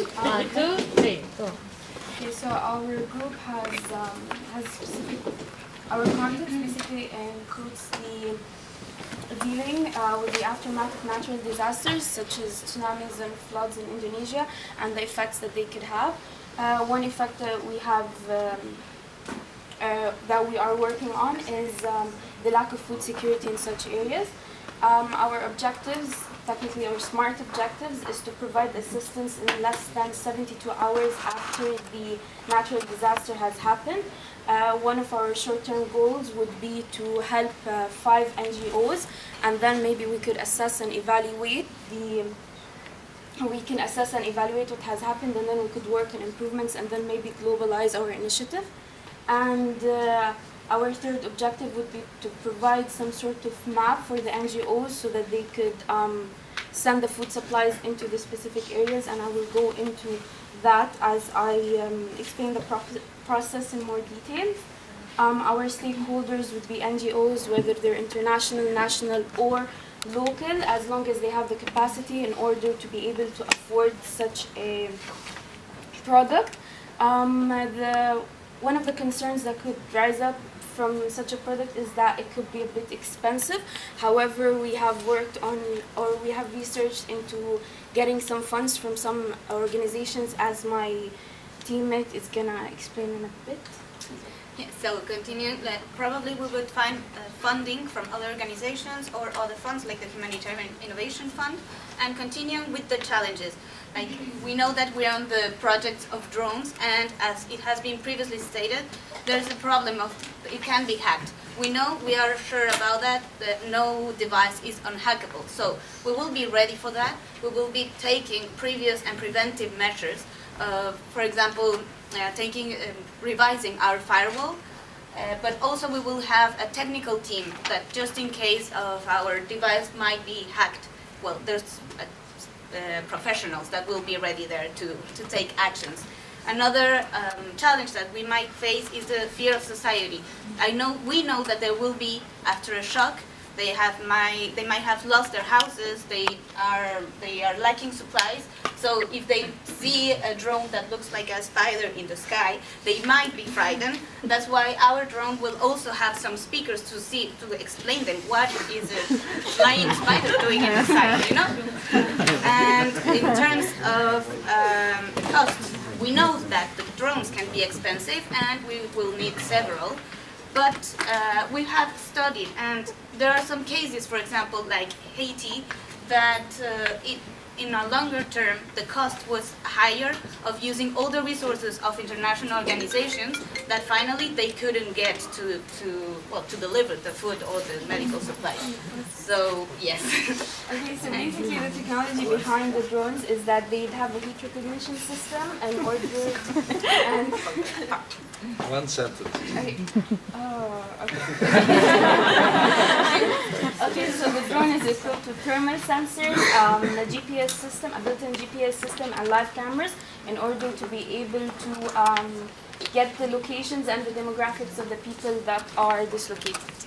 Two, three, go. Okay, so our group has specific. Our content basically includes the dealing with the aftermath of natural disasters such as tsunamis and floods in Indonesia and the effects that they could have. One effect that we have that we are working on is the lack of food security in such areas. Our objectives, technically our SMART objectives, is to provide assistance in less than 72 hours after the natural disaster has happened. One of our short-term goals would be to help 5 NGOs, and then maybe we could assess and evaluate what has happened, and then we could work on improvements and then maybe globalize our initiative. And our third objective would be to provide some sort of map for the NGOs so that they could send the food supplies into the specific areas, and I will go into that as I explain the process in more detail. Our stakeholders would be NGOs, whether they're international, national, or local, as long as they have the capacity in order to be able to afford such a product. One of the concerns that could rise up from such a product is that it could be a bit expensive. However, we have worked on, or we have researched into getting some funds from some organizations, as my teammate is gonna explain in a bit. Yeah, so continuing, probably we would find funding from other organizations or other funds like the Humanitarian Innovation Fund, and continuing with the challenges. Like, we know that we're on the project of drones, and as it has been previously stated, there's a problem of it can be hacked. We are sure about that no device is unhackable. So we will be ready for that. We will be taking previous and preventive measures. For example, revising our firewall, but also we will have a technical team that just in case of our device might be hacked, well, there's professionals that will be ready there to take actions. Another challenge that we might face is the fear of society. We know that there will be, after a shock, they might have lost their houses, they are lacking supplies. So if they see a drone that looks like a spider in the sky, they might be frightened. That's why our drone will also have some speakers to explain them what is a flying spider doing in the sky, you know? And in terms of costs, we know that the drones can be expensive and we will need several. But we have studied, and there are some cases, for example, like Haiti, that in a longer term, the cost was higher of using all the resources of international organizations that finally they couldn't get to deliver the food or the medical supplies. So, yes. Okay, so basically the technology behind the drones is that they'd have a heat recognition system and One sentence. Okay. Oh, okay. Okay, so the drone is equipped with thermal sensors, a GPS system, a built-in GPS system, and live cameras in order to be able to get the locations and the demographics of the people that are dislocated.